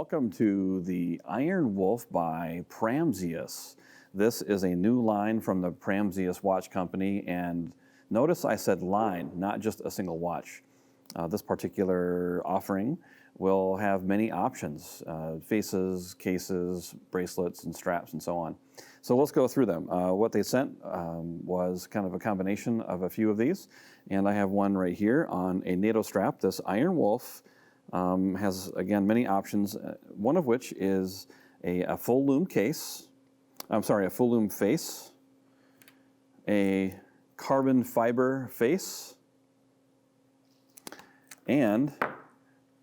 welcome to the Iron Wolf by Pramzius. This is a new line from the Pramzius watch company, and notice I said line, not just a single watch. This particular offering will have many options, faces, cases, bracelets, and straps, and so on. So let's go through them. What they sent was kind of a combination of a few of these, and I have one right here on a NATO strap. This Iron Wolf has, again, many options, one of which is a full loom case, a full loom face, a carbon fiber face, and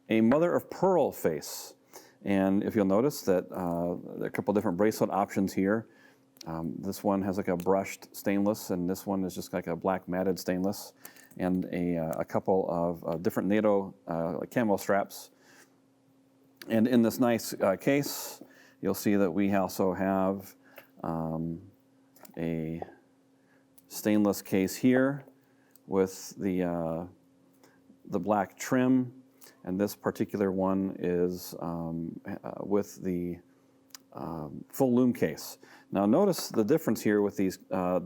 a mother of pearl face. And if you'll notice that there are a couple different bracelet options here. This one has like a brushed stainless, and this one is just like a black matted stainless, and a couple of different NATO camo straps. And in this nice case, you'll see that we also have a stainless case here with the black trim, and this particular one is with the full loom case. Now notice the difference here with these, I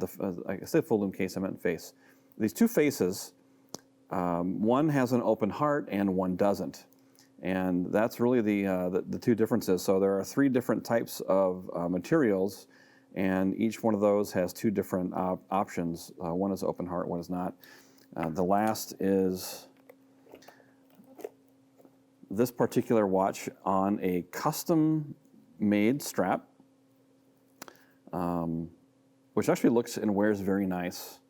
said full loom case, I meant face. These two faces, one has an open heart and one doesn't. And that's really the two differences. So there are three different types of materials, and each one of those has two different options. One is open heart, one is not. The last is this particular watch on a custom-made strap, which actually looks and wears very nice.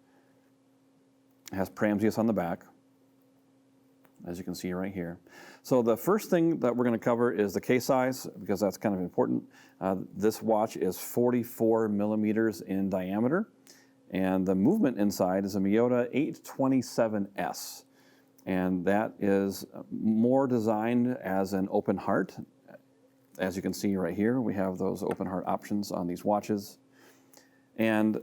It has Pramzius on the back, as you can see right here. So the first thing that we're going to cover is the case size, because that's kind of important. This watch is 44 millimeters in diameter, and the movement inside is a Miyota 827S. And that is more designed as an open heart. As you can see right here, we have those open heart options on these watches. And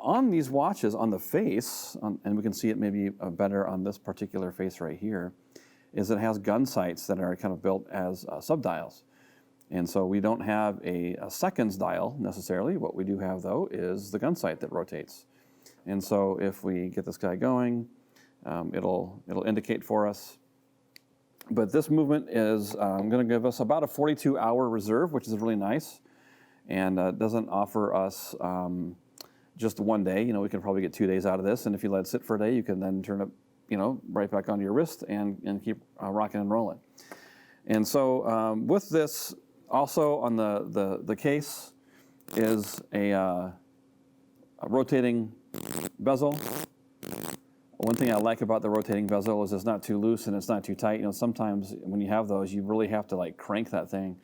on these watches, on the face, and we can see it maybe better on this particular face right here, is it has gun sights that are kind of built as subdials. And so we don't have a seconds dial necessarily. What we do have, though, is the gun sight that rotates. And so if we get this guy going, it'll indicate for us. But this movement is going to give us about a 42-hour reserve, which is really nice, and doesn't offer us just one day. You know, we can probably get 2 days out of this, and if you let it sit for a day, you can then turn it, right back onto your wrist and keep rocking and rolling. And so with this, also on the case is a rotating bezel. One thing I like about the rotating bezel is it's not too loose and it's not too tight. Sometimes when you have those, you really have to like crank that thing.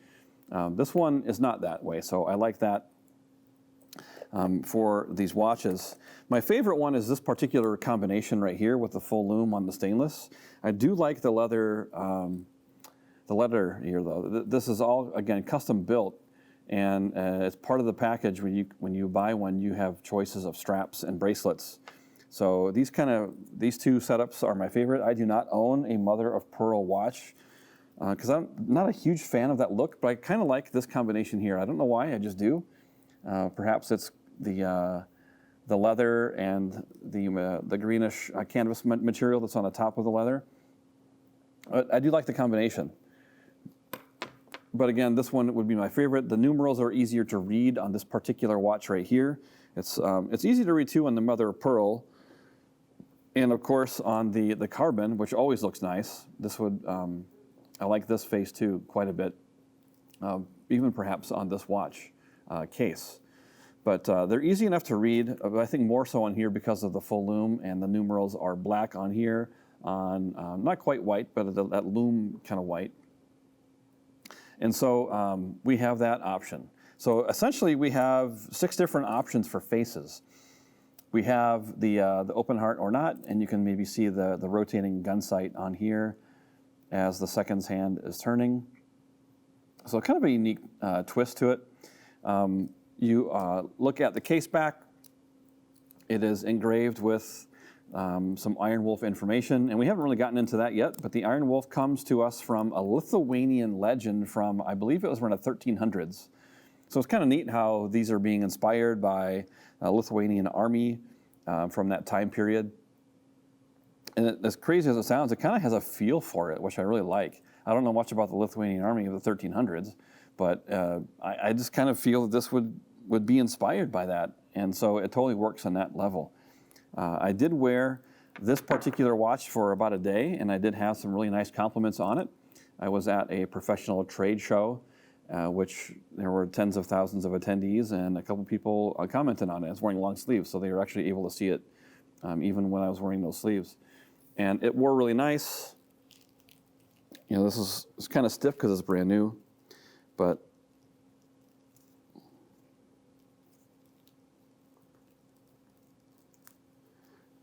This one is not that way, so I like that for these watches. My favorite one is this particular combination right here with the full loom on the stainless. I do like the leather here though. This is all, again, custom built, and it's part of the package. When you buy one, you have choices of straps and bracelets. So these two setups are my favorite. I do not own a mother of pearl watch because I'm not a huge fan of that look, but I kind of like this combination here. I don't know why, I just do. Perhaps it's the leather and the greenish canvas material that's on the top of the leather. I do like the combination. But again, this one would be my favorite. The numerals are easier to read on this particular watch right here. It's easy to read too on the mother of pearl. And of course on the carbon, which always looks nice. This would, I like this face too quite a bit, even perhaps on this watch case. But they're easy enough to read, but I think more so on here because of the full loom, and the numerals are black on here, on not quite white, but that loom kind of white. And so we have that option. So essentially we have 6 different options for faces. We have the open heart or not, and you can maybe see the rotating gun sight on here as the seconds hand is turning. So kind of a unique twist to it. You look at the case back. It is engraved with some Iron Wolf information, and we haven't really gotten into that yet, but the Iron Wolf comes to us from a Lithuanian legend from, I believe it was around the 1300s. So it's kind of neat how these are being inspired by a Lithuanian army from that time period. And as crazy as it sounds, it kind of has a feel for it, which I really like. I don't know much about the Lithuanian army of the 1300s, but I just kind of feel that this would be inspired by that. And so it totally works on that level. I did wear this particular watch for about a day, and I did have some really nice compliments on it. I was at a professional trade show, which there were tens of thousands of attendees, and a couple people commented on it. I was wearing long sleeves, so they were actually able to see it even when I was wearing those sleeves. And it wore really nice. You know, it's kind of stiff because it's brand new, but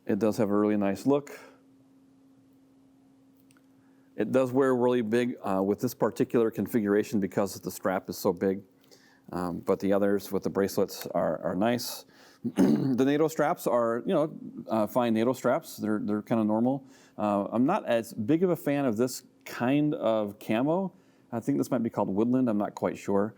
it does have a really nice look. It does wear really big with this particular configuration because the strap is so big, but the others with the bracelets are nice. The NATO straps are, fine NATO straps. They're kind of normal. I'm not as big of a fan of this kind of camo. I think this might be called woodland. I'm not quite sure.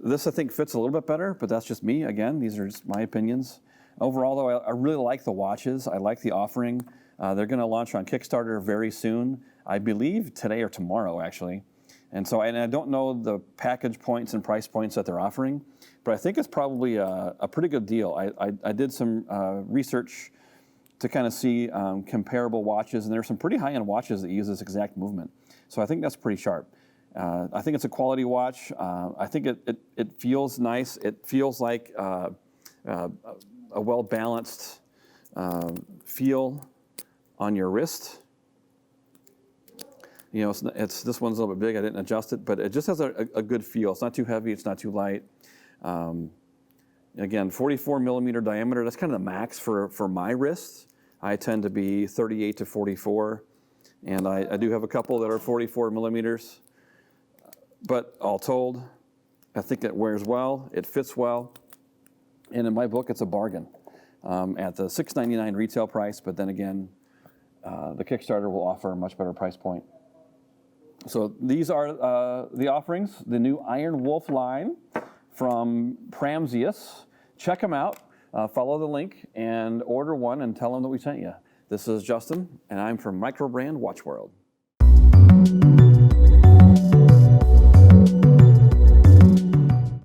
This I think fits a little bit better, but that's just me. Again, these are just my opinions. Overall, though, I really like the watches. I like the offering. They're going to launch on Kickstarter very soon. I believe today or tomorrow, actually. And so, I don't know the package points and price points that they're offering, but I think it's probably a pretty good deal. I did some research to kind of see comparable watches, and there are some pretty high-end watches that use this exact movement. So I think that's pretty sharp. I think it's a quality watch. I think it feels nice. It feels like a well-balanced feel on your wrist. You know, this one's a little bit big. I didn't adjust it, but it just has a good feel. It's not too heavy. It's not too light. Again, 44 millimeter diameter. That's kind of the max for my wrist. I tend to be 38 to 44, and I do have a couple that are 44 millimeters. But all told, I think it wears well. It fits well. And in my book, it's a bargain at the $6.99 retail price. But then again, the Kickstarter will offer a much better price point. So these are the offerings, the new Iron Wolf line from Pramzius. Check them out. Follow the link and order one and tell them that we sent you. This is Justin, and I'm from Microbrand Watch World.